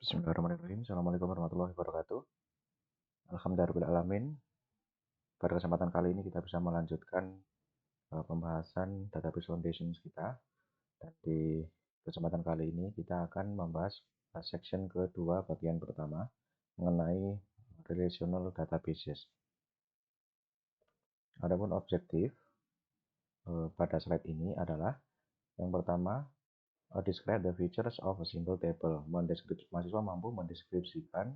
Bismillahirrahmanirrahim. Assalamualaikum warahmatullahi wabarakatuh. Alhamdulillahirrahmanirrahim. Pada kesempatan kali ini kita bisa melanjutkan pembahasan database foundations kita. Dan di kesempatan kali ini kita akan membahas section kedua bagian pertama mengenai relational databases. Adapun objektif pada slide ini adalah yang pertama, describe the features of a single table. Mahasiswa mampu mendeskripsikan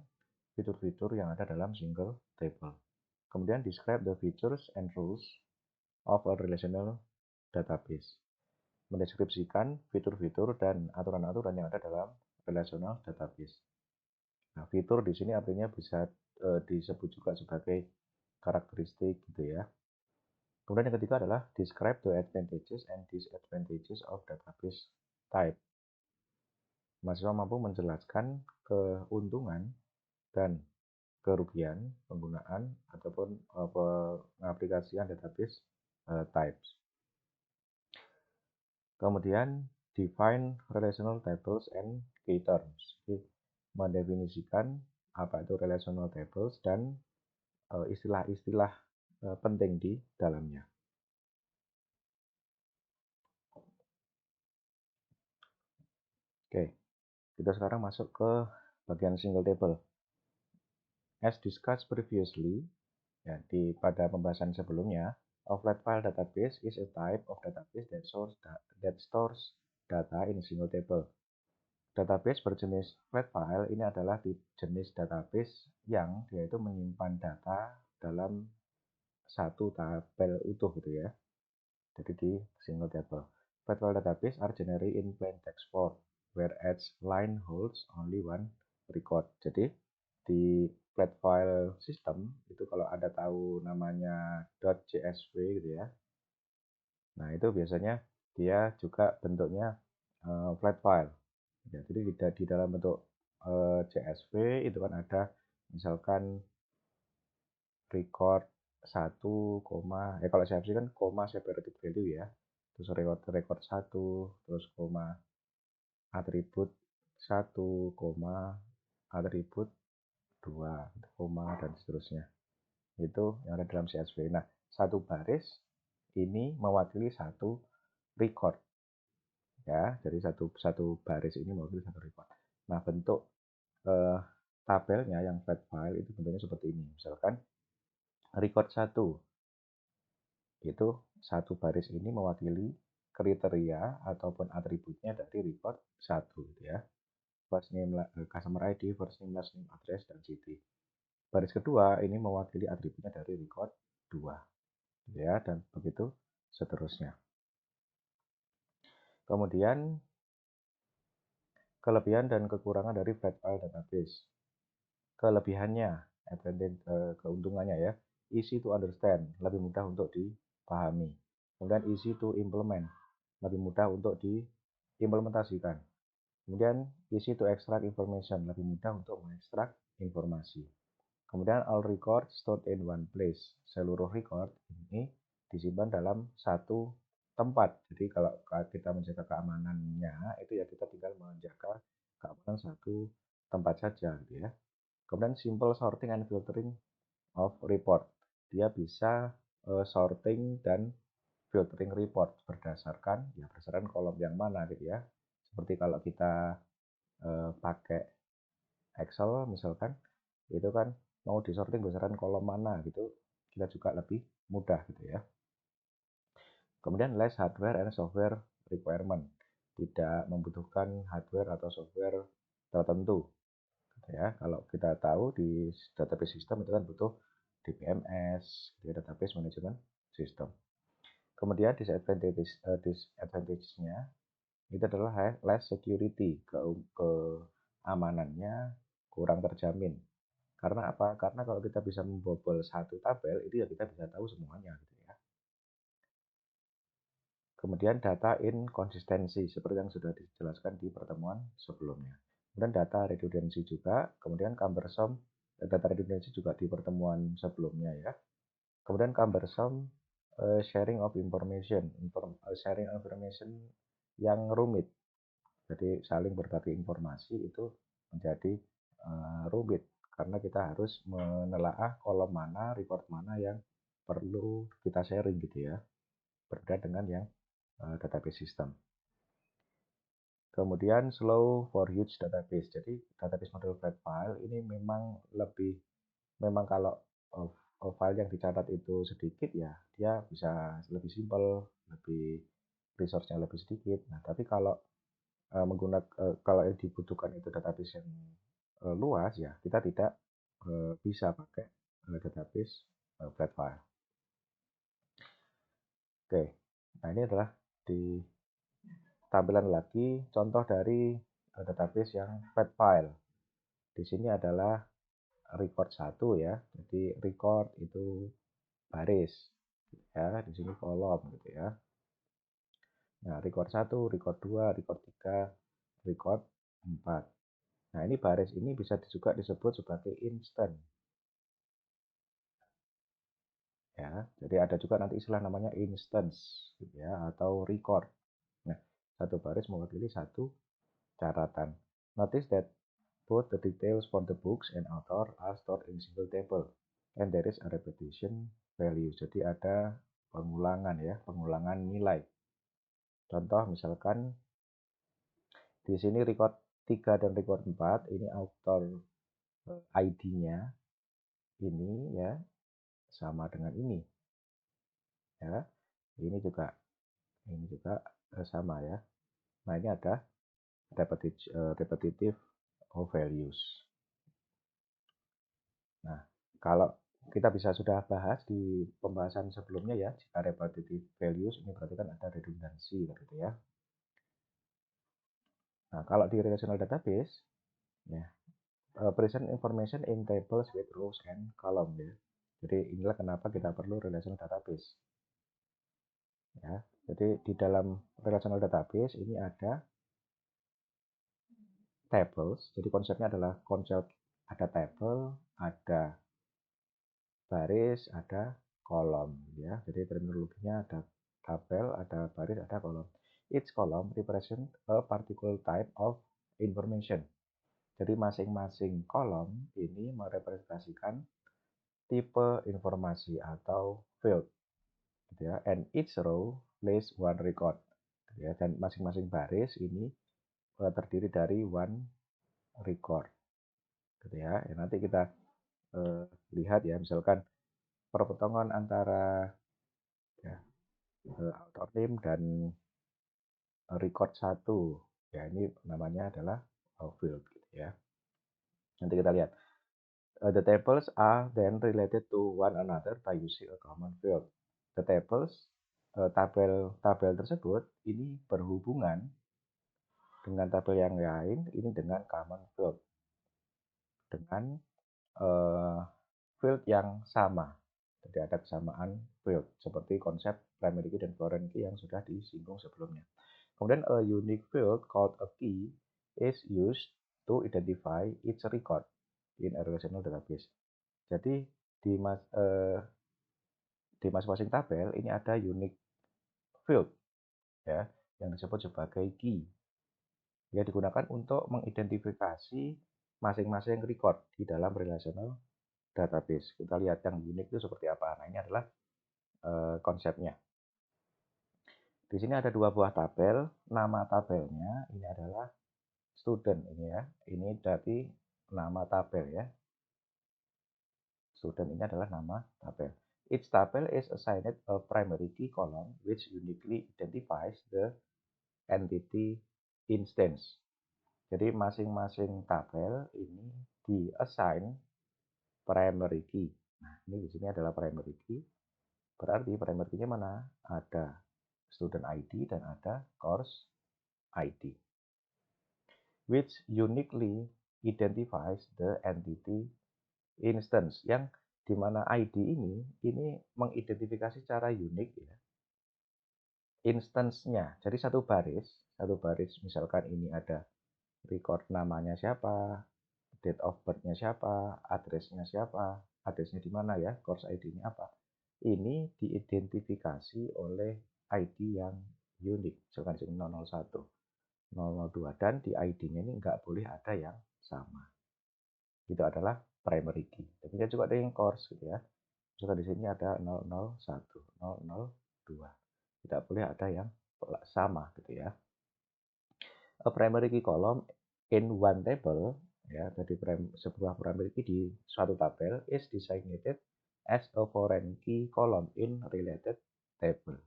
fitur-fitur yang ada dalam single table. Kemudian describe the features and rules of a relational database. Mendeskripsikan fitur-fitur dan aturan-aturan yang ada dalam relational database. Nah, fitur di sini artinya bisa disebut juga sebagai karakteristik gitu ya. Kemudian yang ketiga adalah describe the advantages and disadvantages of database type. Mahasiswa mampu menjelaskan keuntungan dan kerugian penggunaan ataupun pengaplikasian database types. Kemudian define relational tables and key terms. Jadi, mendefinisikan apa itu relational tables dan istilah-istilah penting di dalamnya. Oke, kita sekarang masuk ke bagian single table. As discussed previously, ya, pada pembahasan sebelumnya, a flat file database is a type of database that stores data in a single table. Database berjenis flat file ini adalah jenis database yang dia itu menyimpan data dalam satu tabel utuh gitu ya. Jadi di single table. Flat file database are generally in plain text form, where each line holds only one record. Jadi di flat file system itu kalau ada tahu namanya .csv gitu ya. Nah, itu biasanya dia juga bentuknya flat file. Ya, jadi di dalam bentuk CSV itu kan ada misalkan record 1, kalau CSV kan koma separated value ya. Terus record 1, terus koma atribut 1, koma atribut 2, koma dan seterusnya. Itu yang ada dalam CSV. Nah, satu baris ini mewakili satu record. Ya, jadi satu baris ini mewakili satu record. Nah, bentuk tabelnya yang flat file itu bentuknya seperti ini. Misalkan record 1 itu satu baris ini mewakili kriteria ataupun atributnya dari record 1 gitu ya. First name, customer ID, first name, last name, address, dan city. Baris kedua ini mewakili atributnya dari record 2 gitu ya, dan begitu seterusnya. Kemudian kelebihan dan kekurangan dari flat file database. Kelebihannya, keuntungannya ya, easy to understand, lebih mudah untuk dipahami. Kemudian easy to implement, lebih mudah untuk diimplementasikan. Kemudian easy to extract information, lebih mudah untuk mengekstrak informasi. Kemudian all records stored in one place, seluruh record ini disimpan dalam satu tempat. Jadi kalau kita menjaga keamanannya, itu ya kita tinggal menjaga keamanan satu tempat saja gitu ya. Kemudian simple sorting and filtering of report. Dia bisa sorting dan filtering report berdasarkan kolom yang mana gitu ya. Seperti kalau kita pakai Excel misalkan, itu kan mau disorting berdasarkan kolom mana gitu, kita juga lebih mudah gitu ya. Kemudian less hardware and software requirement. Tidak membutuhkan hardware atau software tertentu. Ya, kalau kita tahu di database system itu kan butuh DBMS, database management system. Kemudian disadvantage-nya itu adalah less security, keamanannya kurang terjamin. Karena apa? Karena kalau kita bisa membobol satu tabel, itu ya kita bisa tahu semuanya gitu ya. Kemudian data inkonsistensi, seperti yang sudah dijelaskan di pertemuan sebelumnya. Kemudian data redundancy juga, kemudian cumbersome, data redundancy juga di pertemuan sebelumnya ya. Kemudian cumbersome, sharing of information, sharing information yang rumit. Jadi saling berbagi informasi itu menjadi rumit karena kita harus menelaah kolom mana, record mana yang perlu kita sharing gitu ya. Berbeda dengan yang database system. Kemudian slow for huge database. Jadi database model flat file ini memang kalau file yang dicatat itu sedikit ya dia bisa lebih simpel, lebih resource-nya lebih sedikit. Nah, tapi kalau kalau yang dibutuhkan itu database yang luas ya kita tidak bisa pakai database flat file. Oke, nah ini adalah di tampilan lagi contoh dari database yang flat file. Di sini adalah record 1 ya. Jadi record itu baris ya, di sini kolom gitu ya. Nah, record 1, record 2, record 3, record 4. Nah, ini baris ini bisa juga disebut sebagai instant ya. Jadi ada juga nanti istilah namanya instance gitu ya atau record. Nah, satu baris mewakili satu catatan. Notice that both the details for the books and author are stored in single table and there is a repetition value. Jadi ada pengulangan ya, pengulangan nilai. Contoh misalkan di sini record 3 dan record 4 ini author ID-nya ini ya sama dengan ini ya. Ini juga sama ya. Nah, ini ada repetitive values. Nah, kalau kita bisa sudah bahas di pembahasan sebelumnya ya, jika repetitive values ini berarti kan ada redundansi gitu ya. Nah, kalau di relational database ya, present information in tables with rows and column ya. Jadi inilah kenapa kita perlu relational database. Ya, jadi di dalam relational database ini ada tables. Jadi konsepnya adalah konsep ada table, ada baris, ada kolom ya. Jadi terminologinya ada tabel, ada baris, ada kolom. Each column represent a particular type of information. Jadi masing-masing kolom ini merepresentasikan tipe informasi atau field gitu ya. And each row lays one record gitu ya. Dan masing-masing baris ini terdiri dari one record gitu ya. Nanti kita lihat ya misalkan perpotongan antara ya, author name dan record 1 ya, ini namanya adalah field gitu ya. Nanti kita lihat the tables are then related to one another by using a common field. The tables tabel tersebut ini berhubungan dengan tabel yang lain ini dengan common field dengan uh, field yang sama. Jadi ada kesamaan field seperti konsep primary key dan foreign key yang sudah disinggung sebelumnya. Kemudian a unique field called a key is used to identify its record in a relational database. Jadi di masing-masing tabel ini ada unique field ya yang disebut sebagai key. Yang digunakan untuk mengidentifikasi masing-masing record di dalam relational database. Kita lihat yang unik itu seperti apa. Nah, ini adalah konsepnya. Di sini ada dua buah tabel. Nama tabelnya ini adalah student ini ya. Ini dari nama tabel ya. Student ini adalah nama tabel. Each tabel is assigned a primary key column which uniquely identifies the entity instance. Jadi masing-masing tabel ini di-assign primary key. Nah, ini di sini adalah primary key. Berarti primary key-nya mana? Ada student ID dan ada course ID. Which uniquely identifies the entity instance. Yang dimana ID ini mengidentifikasi secara unik ya instance-nya. Jadi satu baris misalkan ini ada record namanya siapa, date of birth-nya siapa, address-nya siapa, address-nya di mana ya, course ID-nya apa. Ini diidentifikasi oleh ID yang unik, misalkan di sini 001. 002 dan di ID-nya ini nggak boleh ada yang sama. Itu adalah primary key. Demikian juga dengan course gitu ya. Misalkan di sini ada 001, 002. Tidak boleh ada yang sama gitu ya. A primary key column in one table ya, jadi sebuah primary key di suatu tabel is designated as a foreign key column in related table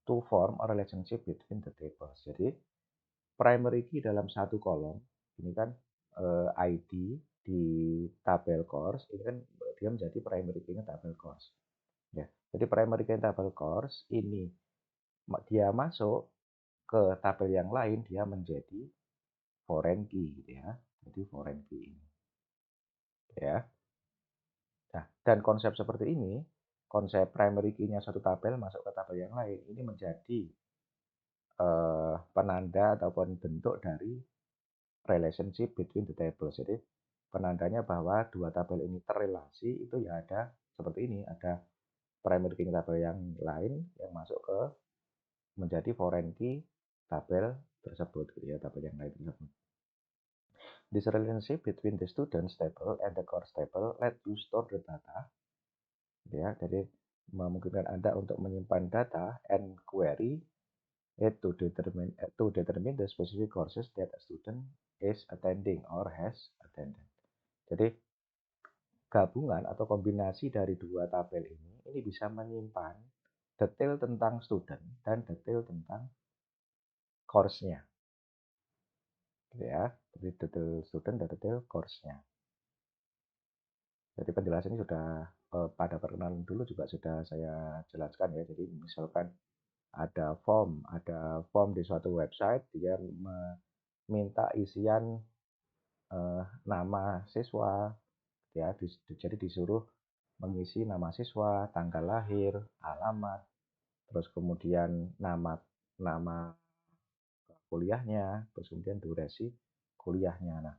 to form a relationship between the tables. Jadi primary key dalam satu kolom ini kan ID di tabel course ini kan dia menjadi primary key-nya tabel course. Ya, jadi primary key tabel course ini dia masuk ke tabel yang lain dia menjadi foreign key gitu ya. Jadi foreign key ini. Ya. Nah, dan konsep seperti ini, konsep primary key-nya satu tabel masuk ke tabel yang lain ini menjadi penanda ataupun bentuk dari relationship between the tables. Jadi penandanya bahwa dua tabel ini terrelasi itu ya ada seperti ini, ada primary key tabel yang lain yang masuk ke menjadi foreign key tabel tersebut gitu ya, tabel yang lain tersebut. This relationship between the students table and the course table let you store the data. Ya, jadi memungkinkan Anda untuk menyimpan data and query it to determine the specific courses that a student is attending or has attended. Jadi gabungan atau kombinasi dari dua tabel ini bisa menyimpan detail tentang student dan detail tentang course-nya. Ya, jadi detail student dan detail course-nya. Jadi penjelasan ini sudah pada perkenalan dulu juga sudah saya jelaskan ya. Jadi misalkan ada form di suatu website, dia meminta isian nama siswa, ya. Jadi disuruh mengisi nama siswa, tanggal lahir, alamat, terus kemudian nama nama kuliahnya, terus kemudian durasi kuliahnya. Nah,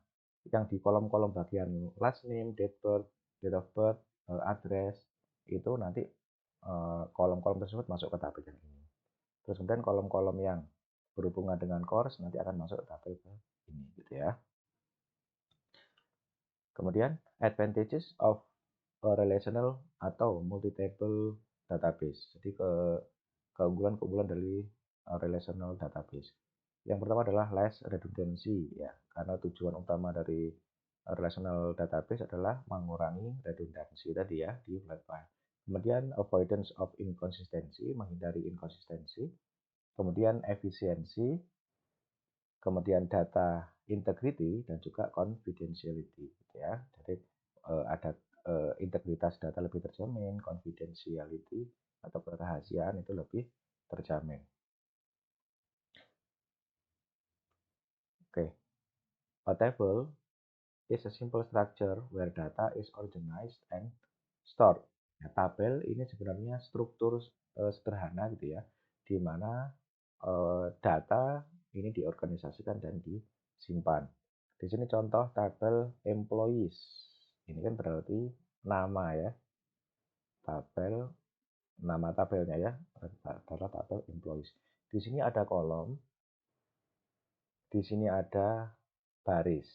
yang di kolom-kolom bagian last name, date of birth, address, itu nanti kolom-kolom tersebut masuk ke tabel yang ini. Terus kemudian kolom-kolom yang berhubungan dengan course nanti akan masuk ke tabel ini gitu ya. Kemudian advantages of a relational atau multi-table database. Jadi keunggulan-keunggulan dari relational database. Yang pertama adalah less redundancy ya, karena tujuan utama dari relational database adalah mengurangi redundansi tadi ya di flat file. Kemudian avoidance of inconsistency, menghindari inkonsistensi. Kemudian efisiensi, kemudian data integrity dan juga confidentiality gitu ya. Jadi ada integritas data lebih terjamin, confidentiality atau kerahasiaan itu lebih terjamin. Oke. A table is a simple structure where data is organized and stored. Ya, tabel ini sebenarnya struktur sederhana gitu ya, di mana data ini diorganisasikan dan disimpan. Di sini contoh tabel employees. Ini kan berarti nama ya, tabel nama tabelnya ya, adalah tabel employees. Di sini ada kolom, di sini ada baris.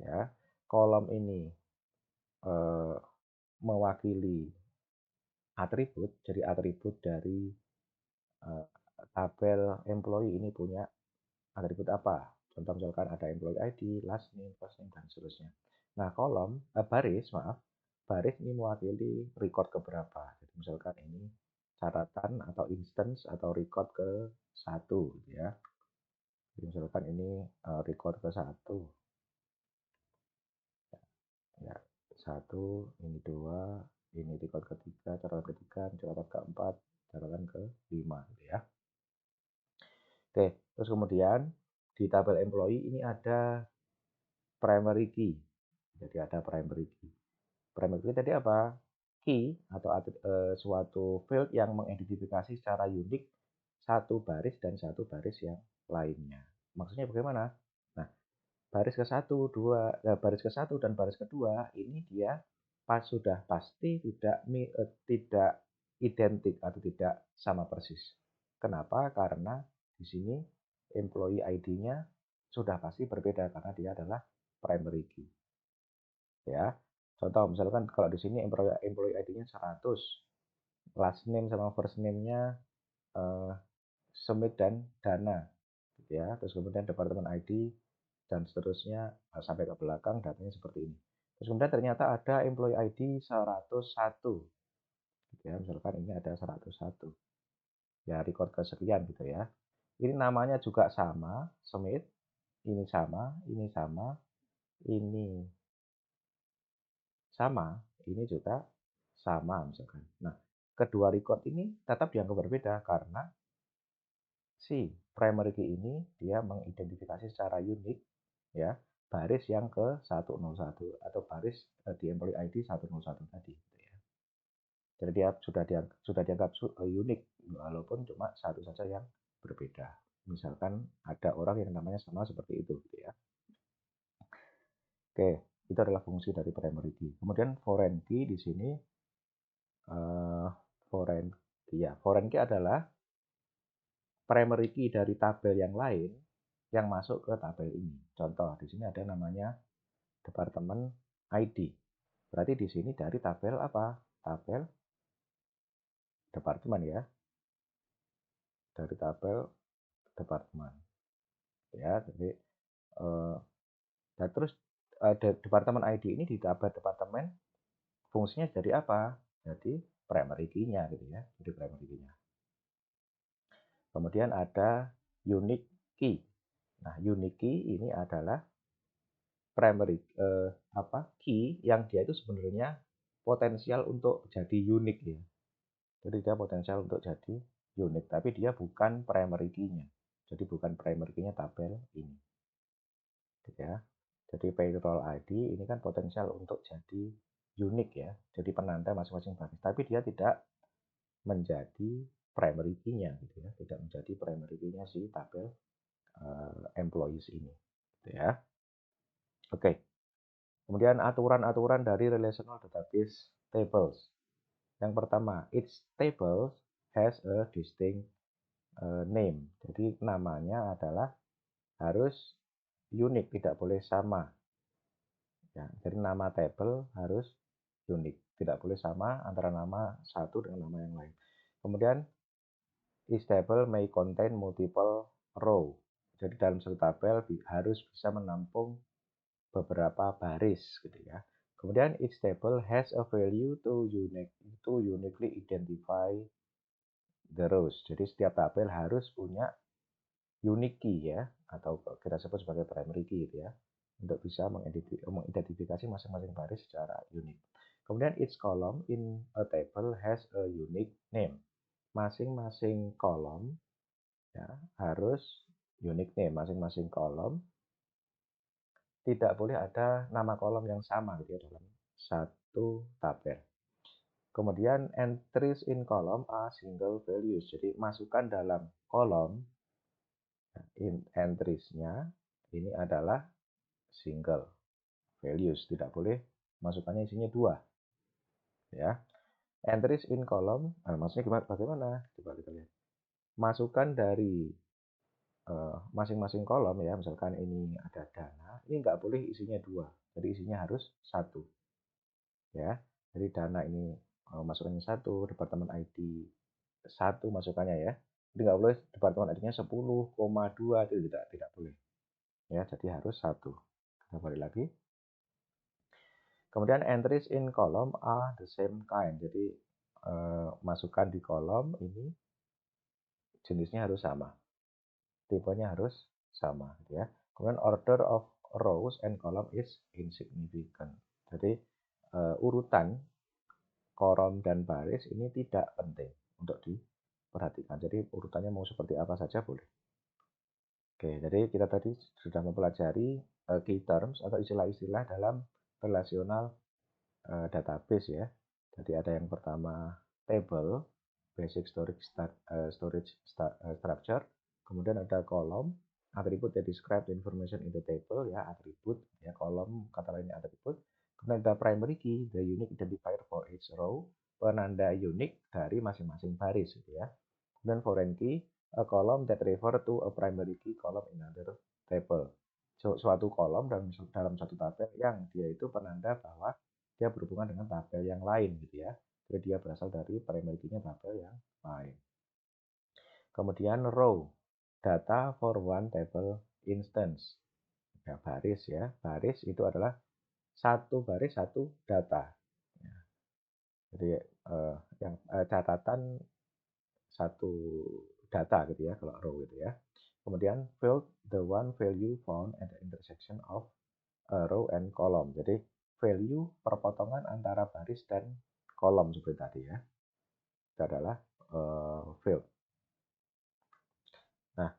Ya, kolom ini eh, mewakili atribut, jadi atribut dari eh, tabel employee ini punya atribut apa. Contoh misalkan ada employee ID, last name, first name, dan seterusnya. Nah, baris ini mewakili record keberapa. Jadi misalkan ini catatan atau instance atau record ke satu, gitu ya. Jadi misalkan ini record ke satu, ya satu, ini dua, ini record ketiga, catatan ketiga, catatan keempat, catatan kelima, gitu ya. Oke, terus kemudian di tabel employee ini ada primary key. Jadi ada primary key. Primary key tadi apa? Key atau suatu field yang mengidentifikasi secara unik satu baris dan satu baris yang lainnya. Maksudnya bagaimana? Nah, baris ke satu, baris ke satu dan baris kedua ini dia sudah pasti tidak identik atau tidak sama persis. Kenapa? Karena di sini employee ID-nya sudah pasti berbeda karena dia adalah primary key. Ya. Contoh misalkan kalau di sini employee ID-nya 100, last name sama first name-nya Semit dan Dana, gitu ya. Terus kemudian departemen ID dan seterusnya sampai ke belakang datanya seperti ini. Terus kemudian ternyata ada employee ID 101, gitu ya. Misalkan ini ada 101. Ya, record kesekian gitu ya. Ini namanya juga sama, Semit. Ini sama, ini sama, ini sama, ini juga sama misalkan. Nah, kedua record ini tetap dianggap berbeda karena si primary key ini dia mengidentifikasi secara unik ya baris yang ke 101 atau baris di employee ID 101 tadi gitu ya. Jadi dia sudah dianggap unik walaupun cuma satu saja yang berbeda. Misalkan ada orang yang namanya sama seperti itu gitu ya. Oke, itu adalah fungsi dari primary key. Kemudian foreign key di sini foreign key ya. Foreign key adalah primary key dari tabel yang lain yang masuk ke tabel ini. Contoh, di sini ada namanya departemen ID. Berarti di sini dari tabel apa? Tabel departemen ya. Dari tabel departemen. Ya, jadi dan terus departemen ID ini di tabel departemen fungsinya jadi apa? Jadi primary key-nya gitu ya. Jadi primary key-nya. Kemudian ada unique key. Nah, unique key ini adalah primary key yang dia itu sebenarnya potensial untuk jadi unik ya. Jadi dia potensial untuk jadi unik, tapi dia bukan primary key-nya. Jadi bukan primary key-nya tabel ini. Gitu ya. Jadi payroll ID ini kan potensial untuk jadi unik ya. Jadi penanda masing-masing baris, tapi dia tidak menjadi primary key-nya gitu ya. Tidak menjadi primary key-nya si tabel employees ini. Gitu ya. Oke. Kemudian aturan-aturan dari relational database tables. Yang pertama, each table has a distinct name. Jadi namanya adalah harus unik, tidak boleh sama. Ya, jadi nama table harus unik, tidak boleh sama antara nama satu dengan nama yang lain. Kemudian each table may contain multiple row. Jadi dalam satu tabel harus bisa menampung beberapa baris gitu ya. Kemudian each table has a value to uniquely identify the rows. Jadi setiap tabel harus punya unique key ya, atau kita sebut sebagai primary key gitu ya, untuk bisa mengidentifikasi masing-masing baris secara unik. Kemudian each column in a table has a unique name. Masing-masing kolom ya harus unique name. Masing-masing kolom tidak boleh ada nama kolom yang sama gitu ya dalam satu tabel. Kemudian entries in column are single values. Jadi masukkan dalam kolom entries-nya ini adalah single values. Tidak boleh masukannya isinya dua. Ya. Entries in column, maksudnya gimana? Bagaimana? Coba kita lihat. Masukkan dari masing-masing kolom ya, misalkan ini ada dana, ini nggak boleh isinya dua. Jadi isinya harus satu. Ya. Jadi dana ini masukannya satu, departemen ID satu masukannya ya. Jadi nggak boleh departemen ID-nya 10,2 itu tidak boleh. Ya, jadi harus satu. Kita balik lagi. Kemudian entries in column are the same kind. Jadi masukan di kolom ini jenisnya harus sama. Tipenya harus sama gitu ya. Kemudian order of rows and column is insignificant. Jadi urutan kolom dan baris ini tidak penting untuk diperhatikan. Jadi urutannya mau seperti apa saja boleh. Oke, jadi kita tadi sudah mempelajari key terms atau istilah-istilah dalam relational database ya. Jadi ada yang pertama table, basic storage structure. Kemudian ada column, atribut that describe the information in the table ya, atribut ya, kolom kata lainnya atribut. Kemudian ada primary key, the unique identifier for each row, penanda unik dari masing-masing baris gitu ya. Kemudian foreign key, a column that refer to a primary key column in another table. Suatu kolom dalam satu tabel yang dia itu penanda bahwa dia berhubungan dengan tabel yang lain gitu ya. Jadi dia berasal dari primary key-nya tabel yang lain. Kemudian row, data for one table instance. Ya, baris ya. Baris itu adalah satu baris satu data. Ya. Jadi catatan satu data gitu ya kalau row gitu ya. Kemudian field the one value found at the intersection of a row and column. Jadi value perpotongan antara baris dan kolom seperti tadi ya. Itu adalah field. Nah,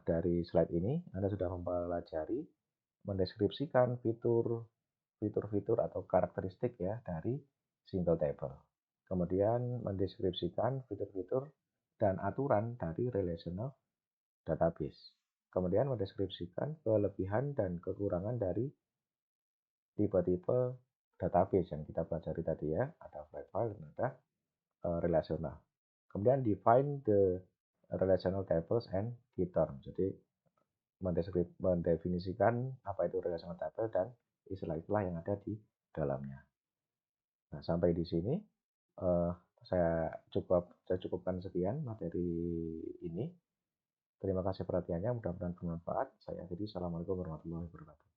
dari slide ini Anda sudah mempelajari mendeskripsikan fitur atau karakteristik ya dari single table. Kemudian mendeskripsikan fitur-fitur dan aturan dari relational database. Kemudian mendeskripsikan kelebihan dan kekurangan dari tipe-tipe database yang kita pelajari tadi ya. Ada flat file dan ada relational. Kemudian define the relational tables and key term. Jadi mendefinisikan apa itu relational table dan istilah-istilah yang ada di dalamnya. Nah, sampai di sini uh, saya cukupkan sekian materi ini. Terima kasih perhatiannya, mudah-mudahan bermanfaat. Saya akhiri, assalamualaikum warahmatullahi wabarakatuh.